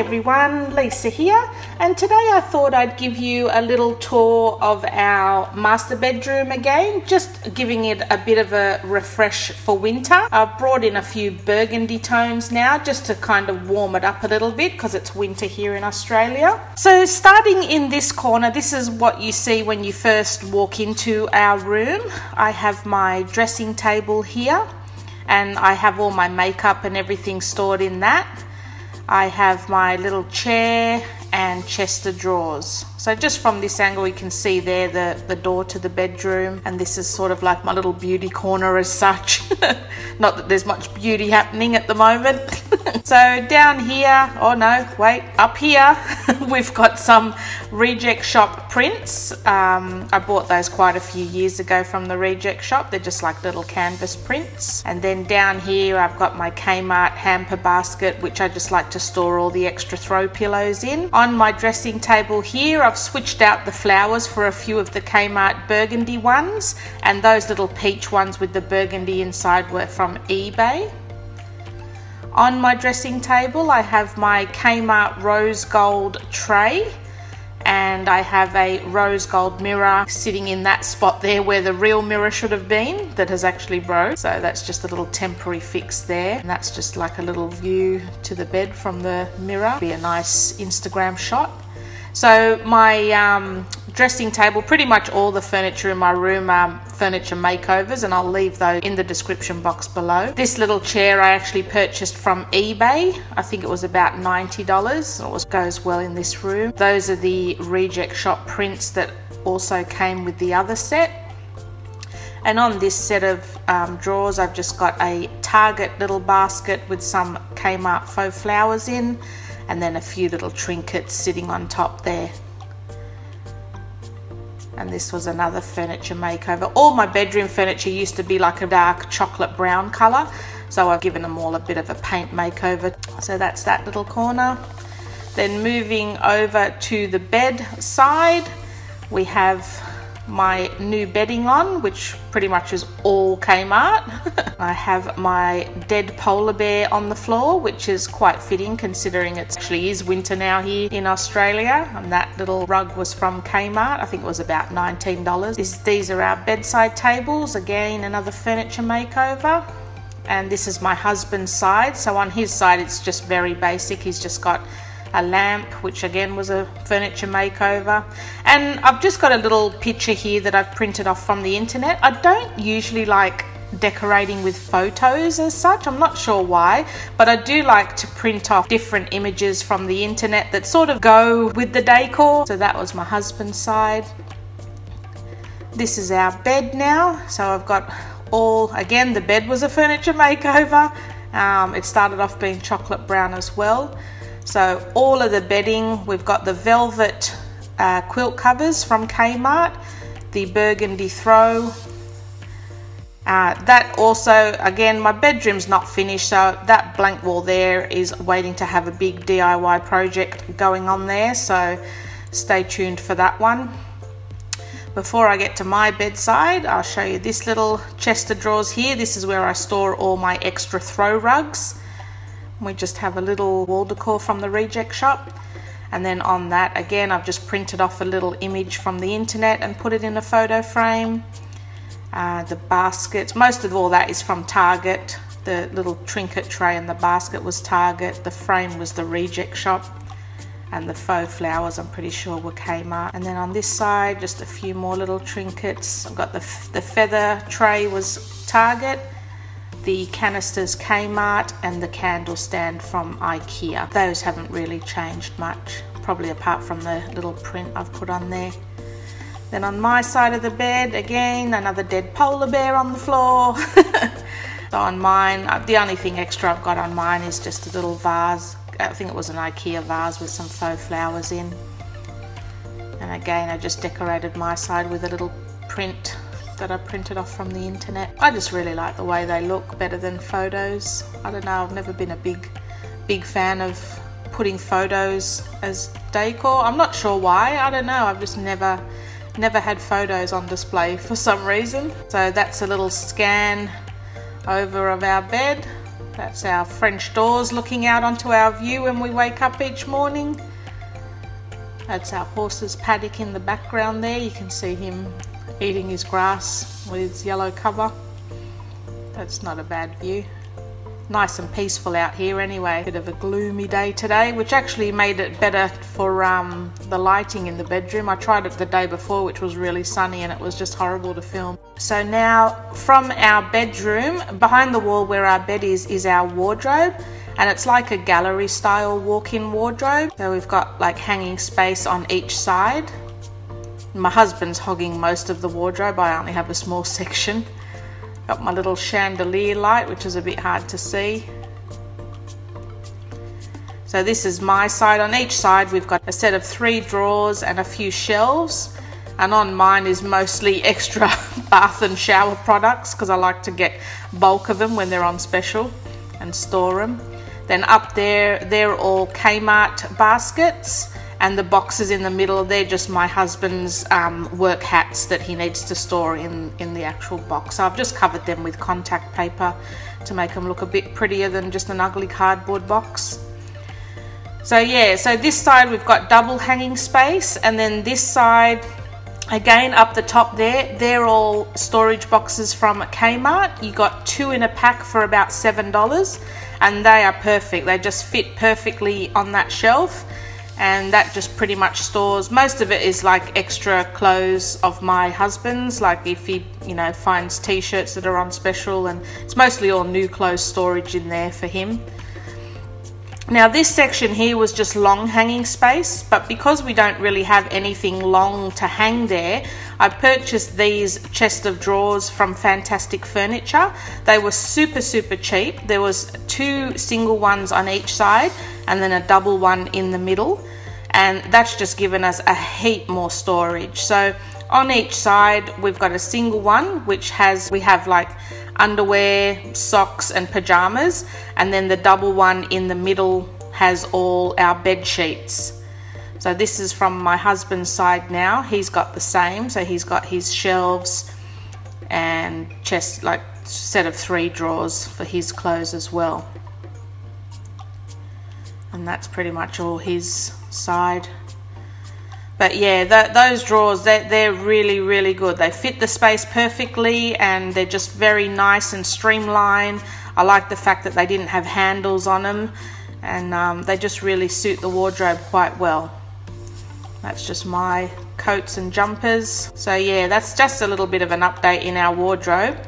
everyone, Lisa here, and today I thought I'd give you a little tour of our master bedroom again, just giving it a bit of a refresh for winter. I've brought in a few burgundy tones now just to kind of warm it up a little bit because it's winter here in Australia. So starting in this corner, this is what you see when you first walk into our room. I have my dressing table here and I have all my makeup and everything stored in that. I have my little chair and chest of drawers. So just from this angle you can see there the door to the bedroom, and this is sort of like my little beauty corner as such. Not that there's much beauty happening at the moment. So down here, oh no, wait, up here we've got some Reject Shop prints. I bought those quite a few years ago from the Reject Shop. They're just like little canvas prints. And then down here I've got my Kmart hamper basket, which I just like to store all the extra throw pillows in. On my dressing table here I've switched out the flowers for a few of the Kmart burgundy ones, and those little peach ones with the burgundy inside were from eBay. On my dressing table I have my Kmart rose gold tray, and I have a rose gold mirror sitting in that spot there where the real mirror should have been that has actually broke. So that's just a little temporary fix there, and that's just like a little view to the bed from the mirror. Be a nice Instagram shot. So my dressing table, pretty much all the furniture in my room are furniture makeovers, and I'll leave those in the description box below. This little chair I actually purchased from eBay. I think it was about $90. It goes well in this room. Those are the Reject Shop prints that also came with the other set. And on this set of drawers I've just got a Target little basket with some Kmart faux flowers in, and then a few little trinkets sitting on top there. And this was another furniture makeover. All my bedroom furniture used to be like a dark chocolate brown colour, so I've given them all a bit of a paint makeover. So that's that little corner. Then moving over to the bed side, we have my new bedding on, which pretty much is all Kmart. I have my dead polar bear on the floor, which is quite fitting considering it actually is winter now here in Australia, and that little rug was from Kmart. I think it was about $19. These are our bedside tables, again another furniture makeover. And this is my husband's side. So on his side it's just very basic. He's just got a lamp, which again was a furniture makeover. And I've just got a little picture here that I've printed off from the internet. I don't usually like decorating with photos as such. I'm not sure why, but I do like to print off different images from the internet that sort of go with the decor. So that was my husband's side. This is our bed now. So I've got all, again, the bed was a furniture makeover. It started off being chocolate brown as well. So all of the bedding, we've got the velvet quilt covers from Kmart, the burgundy throw. That also, again, my bedroom's not finished, so that blank wall there is waiting to have a big DIY project going on there, so stay tuned for that one. Before I get to my bedside, I'll show you this little chest of drawers here. This is where I store all my extra throw rugs. We just have a little wall decor from the Reject Shop, and then on that again I've just printed off a little image from the internet and put it in a photo frame. The baskets, most of all that is from Target. The little trinket tray and the basket was Target, the frame was the Reject Shop, and the faux flowers I'm pretty sure were Kmart. And then on this side just a few more little trinkets. I've got the feather tray was Target, the canisters Kmart, and the candle stand from IKEA. Those haven't really changed much, probably apart from the little print I've put on there. Then on my side of the bed, again, another dead polar bear on the floor. So on mine, the only thing extra I've got on mine is just a little vase. I think it was an IKEA vase with some faux flowers in. And again, I just decorated my side with a little print that I printed off from the internet. I just really like the way they look, better than photos. I don't know, I've never been a big fan of putting photos as decor. I'm not sure why, I don't know, I've just never had photos on display for some reason. So that's a little scan over of our bed. That's our French doors looking out onto our view when we wake up each morning. That's our horse's paddock in the background there. You can see him eating his grass with his yellow cover. That's not a bad view. Nice and peaceful out here anyway. Bit of a gloomy day today, which actually made it better for the lighting in the bedroom. I tried it the day before, which was really sunny, and it was just horrible to film. So now from our bedroom, behind the wall where our bed is our wardrobe, and it's like a gallery style walk-in wardrobe. So we've got like hanging space on each side. My husband's hogging most of the wardrobe. I only have a small section. Got my little chandelier light, which is a bit hard to see. So this is my side. On each side we've got a set of 3 drawers and a few shelves, and on mine is mostly extra bath and shower products because I like to get bulk of them when they're on special and store them. Then up there, they're all Kmart baskets, and the boxes in the middle, they're just my husband's work hats that he needs to store in the actual box. So I've just covered them with contact paper to make them look a bit prettier than just an ugly cardboard box. So yeah, so this side we've got double hanging space, and then this side, again up the top there, they're all storage boxes from Kmart. You got 2 in a pack for about $7, and they are perfect. They just fit perfectly on that shelf. And that just pretty much stores, most of it is like extra clothes of my husband's, like if he, you know, finds t-shirts that are on special, and it's mostly all new clothes storage in there for him. Now this section here was just long hanging space, but because we don't really have anything long to hang there, I purchased these chest of drawers from Fantastic Furniture. They were super cheap. There was 2 single ones on each side and then a double one in the middle, and that's just given us a heap more storage. So on each side we've got a single one which we have like underwear, socks and pajamas, and then the double one in the middle has all our bed sheets. So this is from my husband's side now. He's got the same, so he's got his shelves and chest, like set of 3 drawers for his clothes as well. And that's pretty much all his side. But yeah, those drawers, they're really good. They fit the space perfectly, and they're just very nice and streamlined. I like the fact that they didn't have handles on them, and they just really suit the wardrobe quite well. That's just my coats and jumpers. So yeah, that's just a little bit of an update in our wardrobe.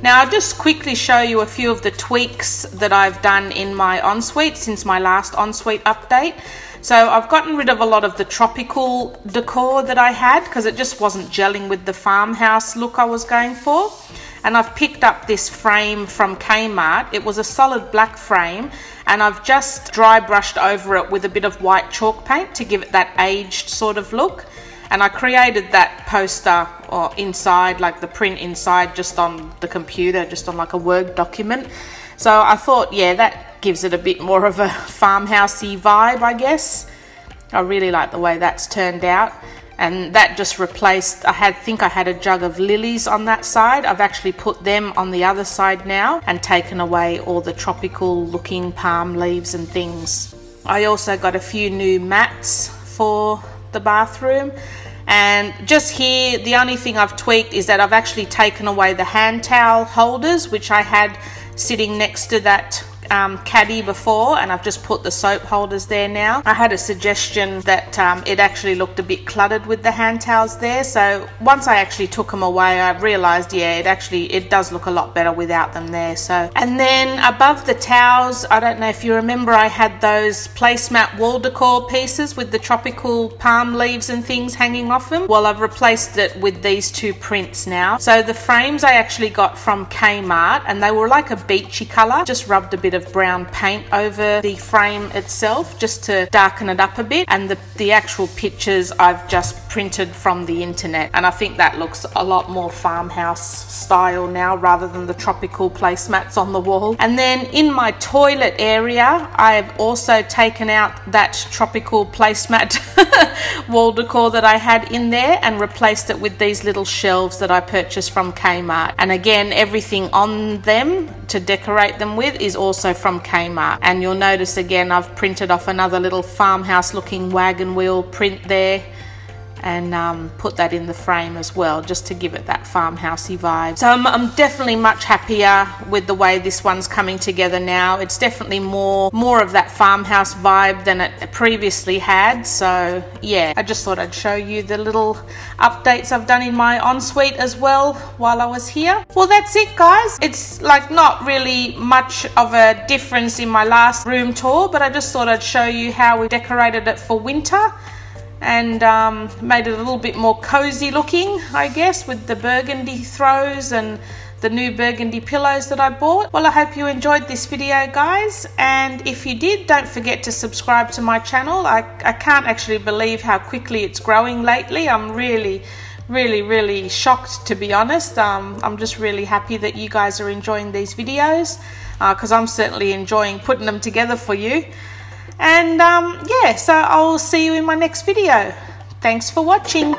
Now I'll just quickly show you a few of the tweaks that I've done in my ensuite since my last ensuite update. So I've gotten rid of a lot of the tropical decor that I had because it just wasn't gelling with the farmhouse look I was going for. And I've picked up this frame from Kmart. It was a solid black frame, and I've just dry brushed over it with a bit of white chalk paint to give it that aged sort of look. And I created that poster or inside, like the print inside, just on the computer, just on like a Word document. So I thought, yeah, that gives it a bit more of a farmhousey vibe, I guess. I really like the way that's turned out. And that just replaced, I think I had a jug of lilies on that side. I've actually put them on the other side now and taken away all the tropical looking palm leaves and things. I also got a few new mats for the bathroom, and just here the only thing I've tweaked is that I've actually taken away the hand towel holders which I had sitting next to that caddy before, and I've just put the soap holders there now. I had a suggestion that it actually looked a bit cluttered with the hand towels there, so once I actually took them away I realized, yeah, it does look a lot better without them there. So, and then above the towels, I don't know if you remember, I had those placemat wall decor pieces with the tropical palm leaves and things hanging off them. Well, I've replaced it with these 2 prints now. So the frames I actually got from Kmart, and they were like a beachy color. Just rubbed a bit of brown paint over the frame itself just to darken it up a bit, and the actual pictures I've just printed from the internet, and I think that looks a lot more farmhouse style now rather than the tropical placemats on the wall. And then in my toilet area, I've also taken out that tropical placemat wall decor that I had in there and replaced it with these little shelves that I purchased from Kmart. And again, everything on them to decorate them with is also from Kmart. And you'll notice again, I've printed off another little farmhouse looking wagon wheel print there, and put that in the frame as well, just to give it that farmhousey vibe. So I'm definitely much happier with the way this one's coming together now. It's definitely more of that farmhouse vibe than it previously had. So yeah, I just thought I'd show you the little updates I've done in my ensuite as well while I was here. Well, that's it guys. It's like not really much of a difference in my last room tour, but I just thought I'd show you how we decorated it for winter, and made it a little bit more cozy looking, I guess, with the burgundy throws and the new burgundy pillows that I bought. Well, I hope you enjoyed this video guys, and if you did, don't forget to subscribe to my channel. I can't actually believe how quickly it's growing lately. I'm really shocked, to be honest. I'm just really happy that you guys are enjoying these videos, because I'm certainly enjoying putting them together for you. And yeah, so I'll see you in my next video. Thanks for watching.